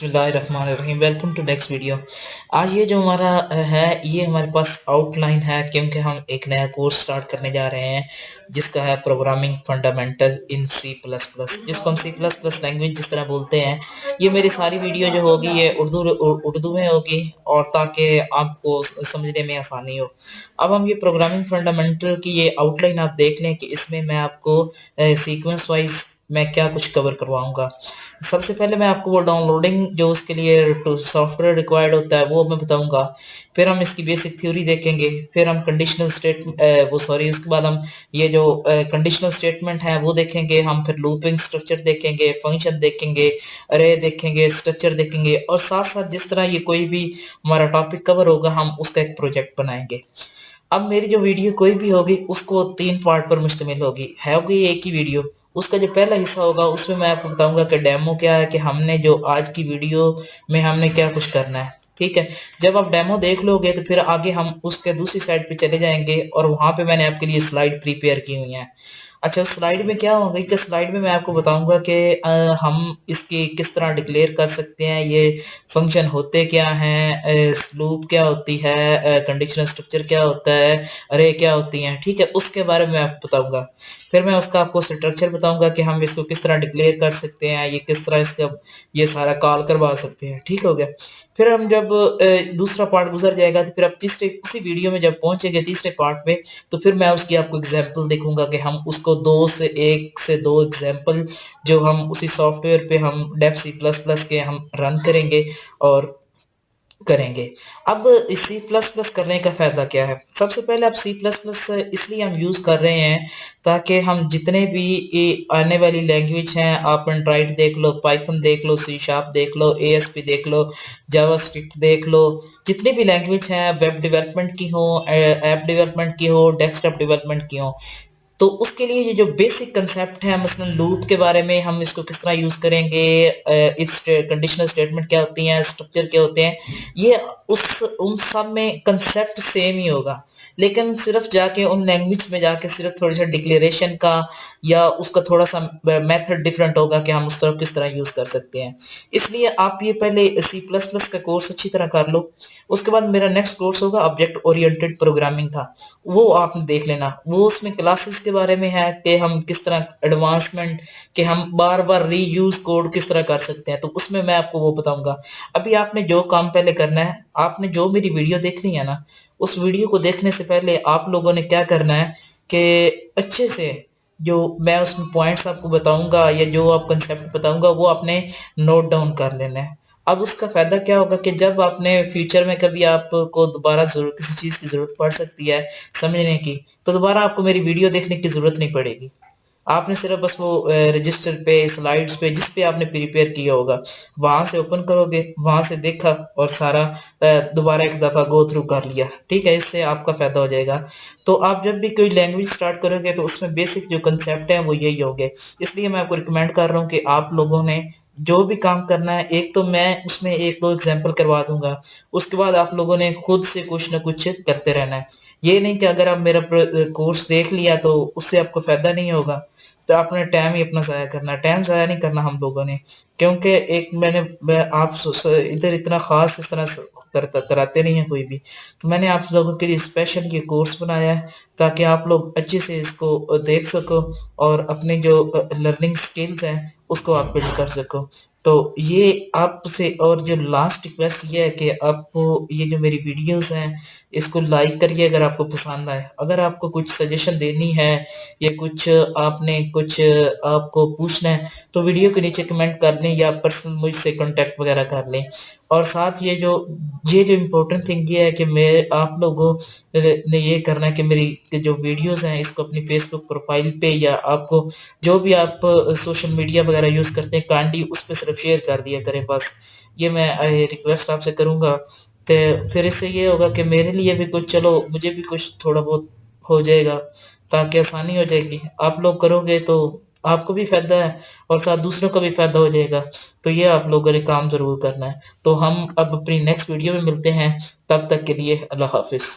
बिस्मिल्लाहिर्रहमानिर्रहीम। Welcome to next video. आज ये जो हमारा है, ये हमारे पास आउटलाइन है क्योंकि हम एक नया कोर्स स्टार्ट करने जा रहे हैं जिसका है programming fundamental in C plus plus, जिसको हम सी प्लस प्लस लैंग्वेज जिस तरह बोलते हैं। ये मेरी सारी वीडियो जो होगी ये उर्दू में होगी, और ताकि आपको समझने में आसानी हो। अब हम ये प्रोग्रामिंग फंडामेंटल की ये आउटलाइन आप देख लें कि इसमें मैं आपको सीक्वेंस वाइज मैं क्या कुछ कवर करवाऊंगा। सबसे पहले मैं आपको वो डाउनलोडिंग जो उसके लिए सॉफ्टवेयर रिक्वायर्ड होता है वो मैं बताऊंगा। फिर हम इसकी बेसिक थ्योरी देखेंगे। फिर हम कंडीशनल उसके बाद हम ये जो कंडीशनल स्टेटमेंट है वो देखेंगे। हम फिर लूपिंग स्ट्रक्चर देखेंगे, फंक्शन देखेंगे, अरे देखेंगे, स्ट्रक्चर देखेंगे, और साथ साथ जिस तरह ये कोई भी हमारा टॉपिक कवर होगा हम उसका एक प्रोजेक्ट बनाएंगे। अब मेरी जो वीडियो कोई भी होगी उसको 3 पार्ट पर मुश्तमिल होगी एक ही वीडियो। उसका जो पहला हिस्सा होगा उसमें मैं आपको बताऊंगा कि डेमो क्या है, कि हमने जो आज की वीडियो में हमने क्या कुछ करना है। ठीक है, जब आप डेमो देख लोगे तो फिर आगे हम उसके दूसरी साइड पे चले जाएंगे और वहां पे मैंने आपके लिए स्लाइड प्रिपेयर की हुई है। अच्छा, स्लाइड में क्या होगा कि स्लाइड में मैं आपको बताऊंगा कि हम इसकी किस तरह डिक्लेयर कर सकते हैं, ये फंक्शन होते क्या हैं, लूप क्या होती है, कंडीशनल स्ट्रक्चर क्या होता है, अरे क्या होती हैं। ठीक है, उसके बारे में आपको बताऊंगा। फिर मैं उसका आपको स्ट्रक्चर बताऊंगा कि हम इसको किस तरह डिक्लेयर कर सकते हैं, ये किस तरह इसका ये सारा कॉल करवा सकते हैं। ठीक हो गया। फिर हम जब दूसरा पार्ट गुजर जाएगा तो फिर आप तीसरे उसी वीडियो में जब पहुंचेंगे तीसरे पार्ट में, तो फिर मैं उसकी आपको एग्जांपल देखूंगा कि हम उसको 1 से 2 एग्जांपल जो हम उसी सॉफ्टवेयर पे हम डेव सी प्लस प्लस के हम रन करेंगे और करेंगे। अब इस सी प्लस प्लस करने का फायदा क्या है? सबसे पहले आप सी प्लस प्लस इसलिए हम यूज कर रहे हैं ताकि हम जितने भी आने वाली लैंग्वेज हैं, आप एंड्रॉइड देख लो, पाइथन देख लो, सी शार्प देख लो, एएसपी देख लो, जावास्क्रिप्ट देख लो, जितनी भी लैंग्वेज हैं, वेब डेवलपमेंट की हो, ऐप डेवलपमेंट की हो, डेस्कटॉप डेवलपमेंट की हो, तो उसके लिए ये जो बेसिक कंसेप्ट है, मसलन लूप के बारे में हम इसको किस तरह यूज करेंगे, इफ कंडीशनल स्टेटमेंट क्या होती हैं, स्ट्रक्चर क्या होते हैं, ये उन सब में कंसेप्ट सेम ही होगा। लेकिन सिर्फ जाके उन लैंग्वेज में जाके सिर्फ थोड़ा सा डिक्लेरेशन का या उसका थोड़ा सा मेथड डिफरेंट होगा कि हम उस तरह किस तरह यूज कर सकते हैं। इसलिए आप ये पहले सी प्लस प्लस का कोर्स अच्छी तरह कर लो। उसके बाद मेरा नेक्स्ट कोर्स होगा ऑब्जेक्ट ओरिएंटेड प्रोग्रामिंग का, वो आप देख लेना। वो उसमें क्लासेस के बारे में है कि हम किस तरह एडवांसमेंट कि हम बार बार रीयूज कोड किस तरह कर सकते हैं, तो उसमें मैं आपको वो बताऊंगा। अभी आपने जो काम पहले करना है, आपने जो मेरी वीडियो देखनी है ना, उस वीडियो को देखने से पहले आप लोगों ने क्या करना है कि अच्छे से जो मैं उसमें पॉइंट्स आपको बताऊंगा या जो आप कंसेप्ट बताऊंगा वो आपने नोट डाउन कर लेना है। अब उसका फायदा क्या होगा कि जब आपने फ्यूचर में कभी आपको दोबारा जरूर किसी चीज की जरूरत पड़ सकती है समझने की, तो दोबारा आपको मेरी वीडियो देखने की जरूरत नहीं पड़ेगी। आपने सिर्फ बस वो रजिस्टर पे, स्लाइड्स पे, जिस पे आपने प्रिपेयर किया होगा, वहां से ओपन करोगे, वहां से देखा और सारा दोबारा एक दफा गो थ्रू कर लिया। ठीक है, इससे आपका फायदा हो जाएगा। तो आप जब भी कोई लैंग्वेज स्टार्ट करोगे तो उसमें बेसिक जो कंसेप्ट है वो यही होंगे। इसलिए मैं आपको रिकमेंड कर रहा हूँ कि आप लोगों ने जो भी काम करना है, एक तो मैं उसमें 1-2 एग्जांपल करवा दूंगा, उसके बाद आप लोगों ने खुद से कुछ ना कुछ करते रहना है। ये नहीं कि अगर आप मेरा कोर्स देख लिया तो उससे आपको फायदा नहीं होगा, तो आपने टाइम ही अपना ज़ाया करना है। टाइम ज़ाया नहीं करना हम लोगों ने, क्योंकि एक मैं आप इधर इतना ख़ास इस तरह से कराते नहीं है कोई भी। तो मैंने आप लोगों के लिए स्पेशल ये कोर्स बनाया है ताकि आप लोग अच्छे से इसको देख सको और अपनी जो लर्निंग स्किल्स हैं उसको आप बिल्ड कर सको। तो ये आपसे और जो लास्ट रिक्वेस्ट ये है कि आपको ये जो मेरी वीडियोस हैं इसको लाइक करिए अगर आपको पसंद आए। अगर आपको कुछ सजेशन देनी है या कुछ आपने कुछ आपको पूछना है तो वीडियो के नीचे कमेंट कर लें या पर्सनल मुझसे कांटेक्ट वगैरह कर लें। और साथ ये जो इम्पोर्टेंट थिंग ये है कि मैं आप लोगों ने ये करना है कि मेरी जो वीडियोस हैं इसको अपनी फेसबुक प्रोफाइल पे या आपको जो भी आप सोशल मीडिया वगैरह यूज करते हैं काइंडली उस पर सिर्फ शेयर कर दिया करें बस। ये मैं रिक्वेस्ट आपसे करूंगा। तो फिर इससे ये होगा कि मेरे लिए भी कुछ, चलो मुझे भी कुछ थोड़ा बहुत हो जाएगा, ताकि आसानी हो जाएगी। आप लोग करोगे तो आपको भी फायदा है और साथ दूसरों का भी फायदा हो जाएगा। तो ये आप लोगों ने काम जरूर करना है। तो हम अब अपनी नेक्स्ट वीडियो में मिलते हैं, तब तक के लिए अल्लाह हाफिज।